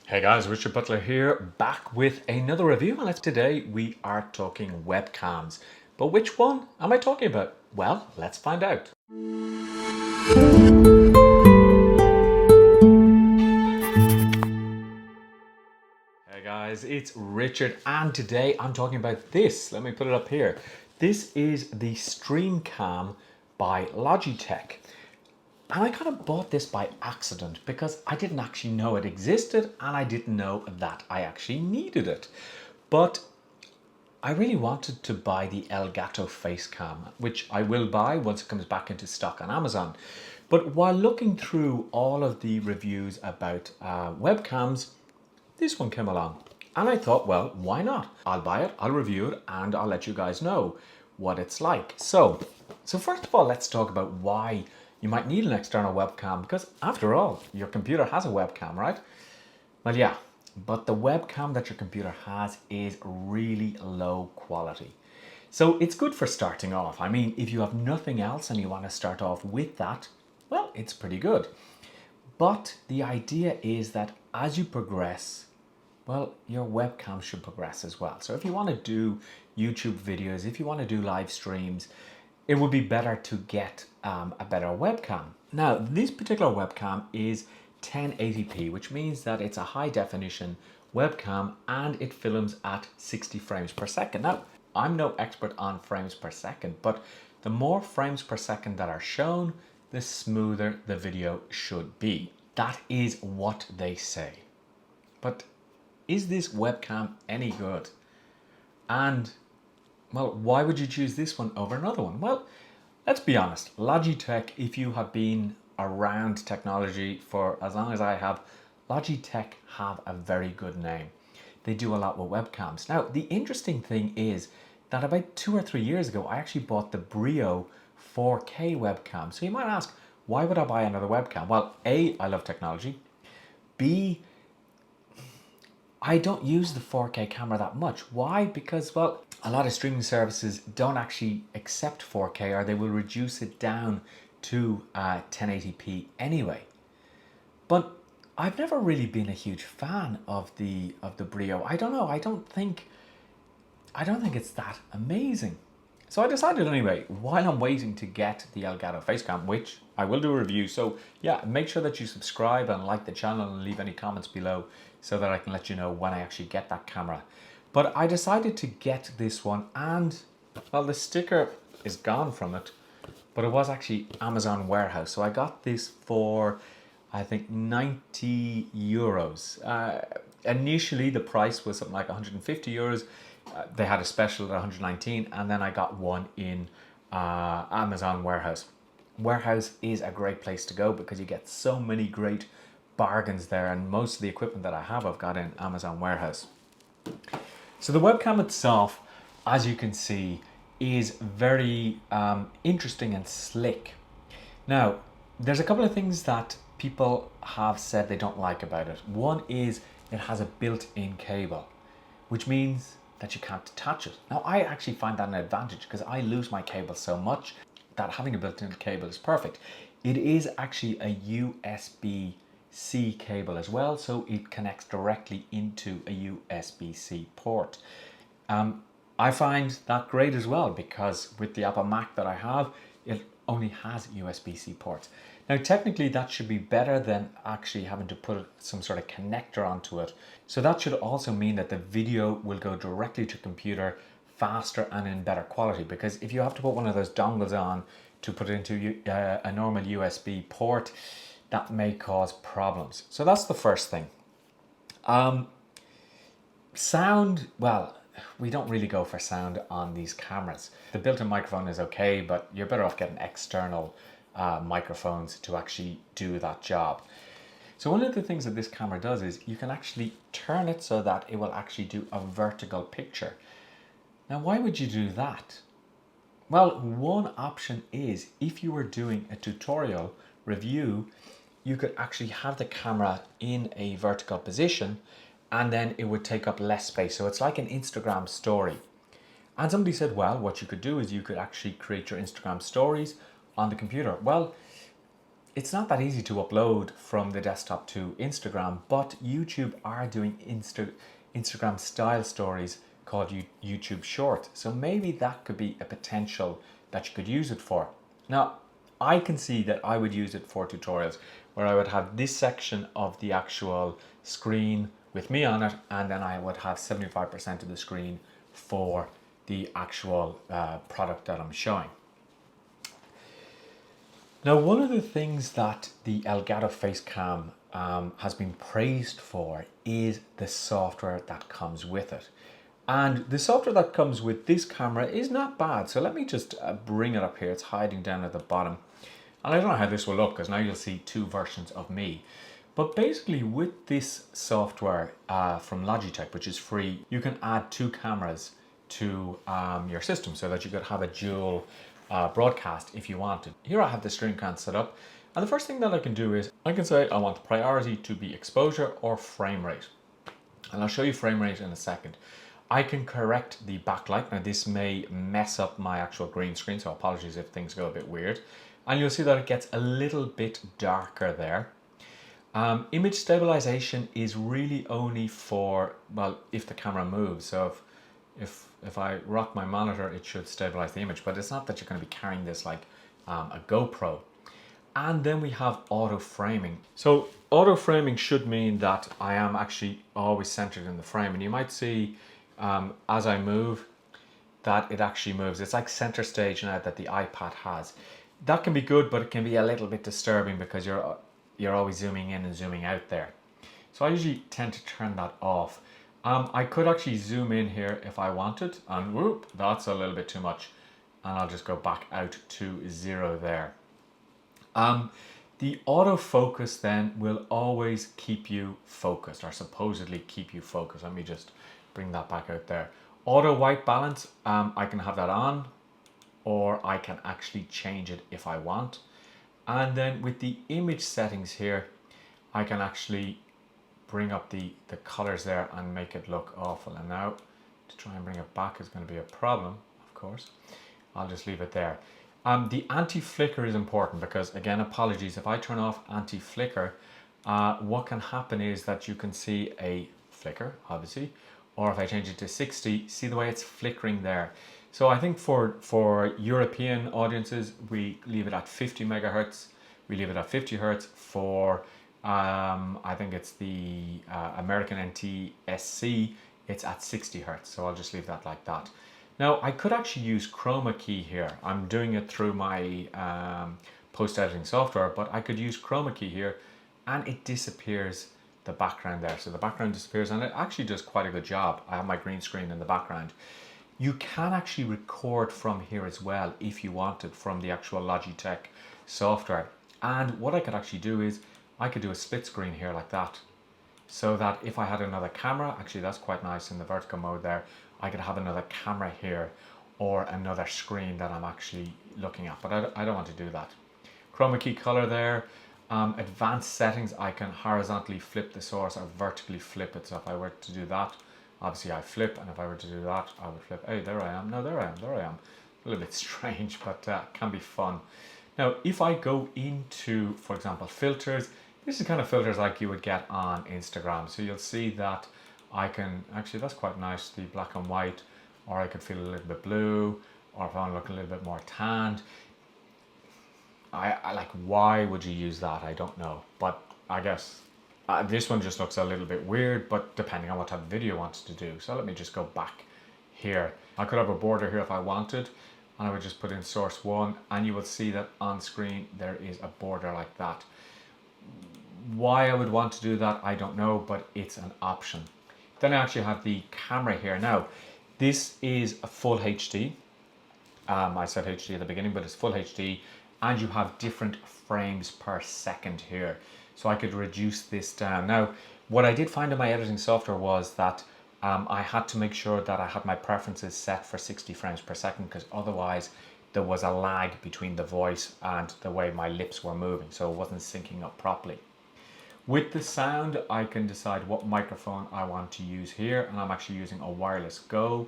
Hey guys, Richard Butler here, back with another review, and today we are talking webcams. But which one am I talking about? Well, let's find out. Hey guys, it's Richard, and today I'm talking about this. Let me put it up here. This is the StreamCam by Logitech. And I kind of bought this by accident because I didn't actually know it existed and I didn't know that I actually needed it. But I really wanted to buy the Elgato facecam, which I will buy once it comes back into stock on Amazon. But while looking through all of the reviews about webcams, this one came along. And I thought, well, why not? I'll buy it, I'll review it, and I'll let you guys know what it's like. So first of all, let's talk about why you might need an external webcam, because after all, your computer has a webcam, right? Well, yeah, but the webcam that your computer has is really low quality. So it's good for starting off. I mean, if you have nothing else and you want to start off with that, well, it's pretty good. But the idea is that as you progress, well, your webcam should progress as well. So if you want to do YouTube videos, if you want to do live streams, it would be better to get a better webcam. Now, this particular webcam is 1080p, which means that it's a high definition webcam and it films at 60 frames per second. Now, I'm no expert on frames per second, but the more frames per second that are shown, the smoother the video should be. That is what they say. But is this webcam any good? And well, why would you choose this one over another one? Well, let's be honest. Logitech, if you have been around technology for as long as I have, Logitech have a very good name. They do a lot with webcams. Now, the interesting thing is that about 2 or 3 years ago, I actually bought the Brio 4K webcam. So you might ask, why would I buy another webcam? Well, A, I love technology. B, I don't use the 4K camera that much. Why? Because, well, a lot of streaming services don't actually accept 4K, or they will reduce it down to 1080p anyway. But I've never really been a huge fan of the Brio. I don't know. I don't think it's that amazing. So I decided anyway, while I'm waiting to get the Elgato facecam, which I will do a review. So yeah, make sure that you subscribe and like the channel and leave any comments below so that I can let you know when I actually get that camera. But I decided to get this one, and well, the sticker is gone from it, but it was actually Amazon warehouse. So I got this for, I think, 90 euros. Initially, the price was something like 150 euros. They had a special at 119, and then I got one in Amazon warehouse. Warehouse is a great place to go because you get so many great bargains there, and most of the equipment that I have I've got in Amazon warehouse. So the webcam itself, as you can see, is very interesting and slick. Now, there's a couple of things that people have said they don't like about it. One is it has a built-in cable, which means that you can't detach it. Now, I actually find that an advantage because I lose my cable so much that having a built-in cable is perfect. It is actually a USB-C cable as well, so it connects directly into a USB-C port. I find that great as well because with the Apple Mac that I have, it only has USB-C ports. Now, technically, that should be better than actually having to put some sort of connector onto it. So that should also mean that the video will go directly to computer faster and in better quality, because if you have to put one of those dongles on to put it into a normal USB port, that may cause problems. So that's the first thing. Sound, well, we don't really go for sound on these cameras. The built-in microphone is okay, but you're better off getting external microphones to actually do that job. So one of the things that this camera does is you can actually turn it so that it will actually do a vertical picture. Now, why would you do that? Well, one option is if you were doing a tutorial review, you could actually have the camera in a vertical position and then it would take up less space. So it's like an Instagram story. And somebody said, well, what you could do is you could actually create your Instagram stories on the computer. Well, it's not that easy to upload from the desktop to Instagram, but YouTube are doing Instagram style stories called YouTube Short. So maybe that could be a potential that you could use it for. Now, I can see that I would use it for tutorials where I would have this section of the actual screen with me on it, and then I would have 75% of the screen for the actual product that I'm showing. Now, one of the things that the Elgato Facecam has been praised for is the software that comes with it. And the software that comes with this camera is not bad. So let me just bring it up here. It's hiding down at the bottom. And I don't know how this will look because now you'll see two versions of me. But basically with this software from Logitech, which is free, you can add two cameras to your system so that you could have a dual broadcast if you wanted. Here I have the StreamCam set up, and the first thing that I can do is I can say I want the priority to be exposure or frame rate, and I'll show you frame rate in a second. I can correct the backlight. Now this may mess up my actual green screen, so apologies if things go a bit weird, and you'll see that it gets a little bit darker there. Image stabilization is really only for, well, if the camera moves. So if I rock my monitor, it should stabilize the image, but it's not that you're going to be carrying this like a GoPro. And then we have auto framing. So auto framing should mean that I am actually always centered in the frame, and you might see as I move that it actually moves. It's like center stage now that the iPad has. That can be good, but it can be a little bit disturbing because you're always zooming in and zooming out there. So I usually tend to turn that off. I could actually zoom in here if I wanted, and whoop, that's a little bit too much. And I'll just go back out to 0 there. The autofocus then will always keep you focused, or supposedly keep you focused. Let me just bring that back out there. Auto white balance, I can have that on, or I can actually change it if I want. And then with the image settings here, I can actually bring up the colors there and make it look awful. And now to try and bring it back is going to be a problem, of course. I'll just leave it there. The anti-flicker is important because, again, apologies, if I turn off anti-flicker, what can happen is that you can see a flicker, obviously, or if I change it to 60, see the way it's flickering there. So I think for European audiences, we leave it at 50 megahertz. We leave it at 50 hertz. For I think it's the American NTSC, it's at 60 hertz. So I'll just leave that like that. Now I could actually use Chroma Key here. I'm doing it through my post-editing software, but I could use Chroma Key here and it disappears the background there. So the background disappears and it actually does quite a good job. I have my green screen in the background. You can actually record from here as well if you wanted, from the actual Logitech software. And what I could actually do is I could do a split screen here like that, so that if I had another camera, actually that's quite nice in the vertical mode there, I could have another camera here or another screen that I'm actually looking at, but I don't want to do that. Chroma Key color there. Advanced settings, I can horizontally flip the source or vertically flip it. So if I were to do that, obviously I flip, and if I were to do that, I would flip. Hey, there I am. No, there I am. There I am. A little bit strange, but can be fun. Now, if I go into, for example, filters, this is kind of filters like you would get on Instagram. So you'll see that I can, actually that's quite nice, the black and white, or I could feel a little bit blue, or if I want to look a little bit more tanned. I like, why would you use that? I don't know, but I guess this one just looks a little bit weird, but depending on what type of video you want to do. So let me just go back here. I could have a border here if I wanted, and I would just put in source 1, and you will see that on screen there is a border like that. Why I would want to do that, I don't know, but it's an option. Then I actually have the camera here. Now, this is a full HD. I said HD at the beginning, but it's full HD, and you have different frames per second here. So I could reduce this down. Now, what I did find in my editing software was that I had to make sure that I had my preferences set for 60 frames per second, because otherwise there was a lag between the voice and the way my lips were moving, so it wasn't syncing up properly. With the sound, I can decide what microphone I want to use here, and I'm actually using a wireless Go.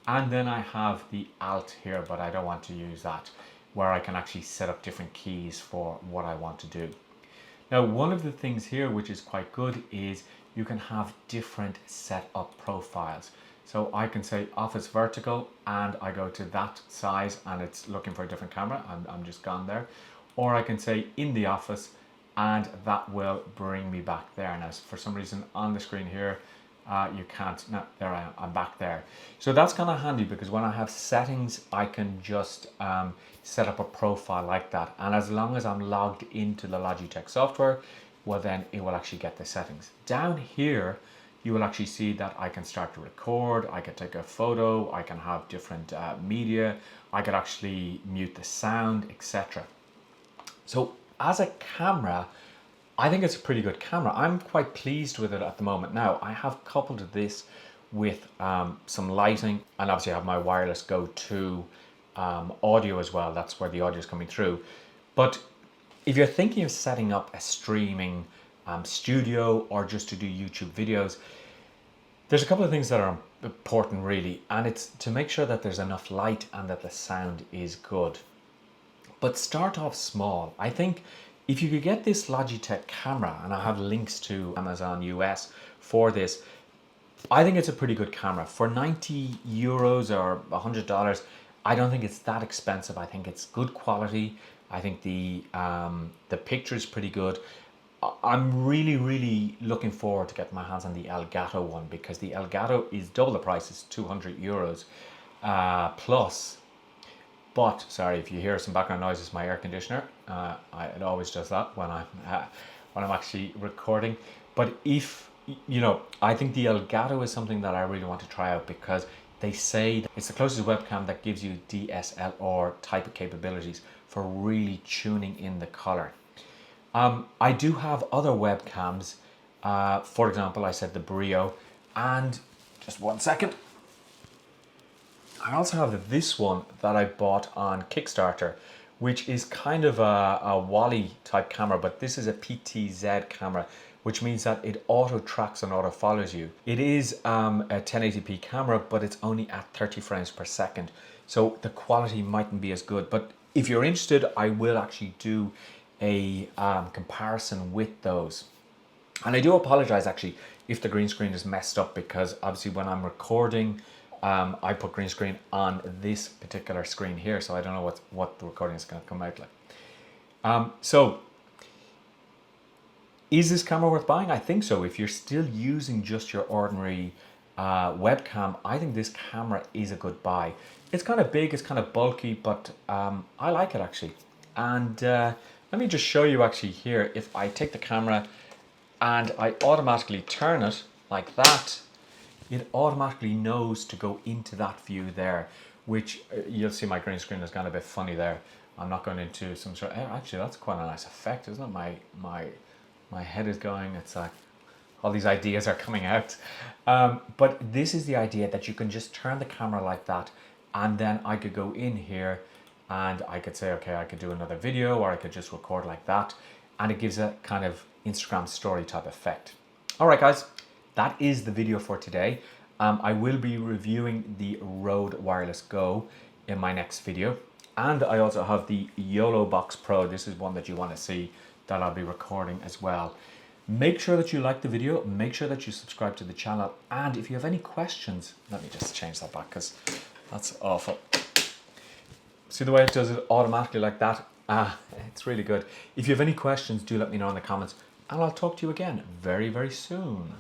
And then I have the Alt here, but I don't want to use that. where I can actually set up different keys for what I want to do. Now, one of the things here which is quite good is you can have different setup profiles. So I can say office vertical and I go to that size and it's looking for a different camera and I'm just gone there. Or I can say in the office and that will bring me back there. Now, for some reason on the screen here, you can't, no, there I am, I'm back there. So that's kind of handy because when I have settings, I can just set up a profile like that. And as long as I'm logged into the Logitech software, well then it will actually get the settings. Down here, you will actually see that I can start to record, I can take a photo, I can have different media, I could actually mute the sound, etc. So as a camera, I think it's a pretty good camera. I'm quite pleased with it at the moment. Now, I have coupled this with some lighting, and obviously I have my wireless Go 2 audio as well. That's where the audio is coming through. But if you're thinking of setting up a streaming studio or just to do YouTube videos, there's a couple of things that are important really, and it's to make sure that there's enough light and that the sound is good. But start off small. I think if you could get this Logitech camera, and I have links to Amazon US for this, I think it's a pretty good camera. For 90 euros or $100, I don't think it's that expensive. I think it's good quality. I think the picture is pretty good. I'm really looking forward to getting my hands on the Elgato one because the Elgato is double the price. It's 200 euros plus. But sorry if you hear some background noise, it's my air conditioner. It always does that when I'm actually recording. But if you know, I think the Elgato is something that I really want to try out because they say that it's the closest webcam that gives you DSLR type of capabilities for really tuning in the color. I do have other webcams. For example, I said the Brio, and just one second. I also have this one that I bought on Kickstarter, which is kind of a Wally type camera, but this is a PTZ camera, which means that it auto tracks and auto follows you. It is a 1080p camera, but it's only at 30 frames per second. So the quality mightn't be as good, but if you're interested, I will actually do a comparison with those. And I do apologize actually if the green screen is messed up because obviously when I'm recording, I put green screen on this particular screen here, so I don't know what the recording is going to come out like. So, is this camera worth buying? I think so. If you're still using just your ordinary webcam, I think this camera is a good buy. It's kind of big, it's kind of bulky, but I like it actually. And let me just show you actually here. If I take the camera and I automatically turn it like that, it automatically knows to go into that view there, which you'll see my green screen has gone a bit funny there. I'm not going into some sort of, actually that's quite a nice effect, isn't it? My head is going, it's like all these ideas are coming out. But this is the idea that you can just turn the camera like that, and then I could go in here and I could say, okay, I could do another video, or I could just record like that, and it gives a kind of Instagram story type effect. All right, guys. That is the video for today. I will be reviewing the Rode Wireless Go in my next video. And I also have the YOLO Box Pro. This is one that you want to see that I'll be recording as well. Make sure that you like the video. Make sure that you subscribe to the channel. And if you have any questions, let me just change that back because that's awful. See the way it does it automatically like that? It's really good. If you have any questions, do let me know in the comments. And I'll talk to you again very soon.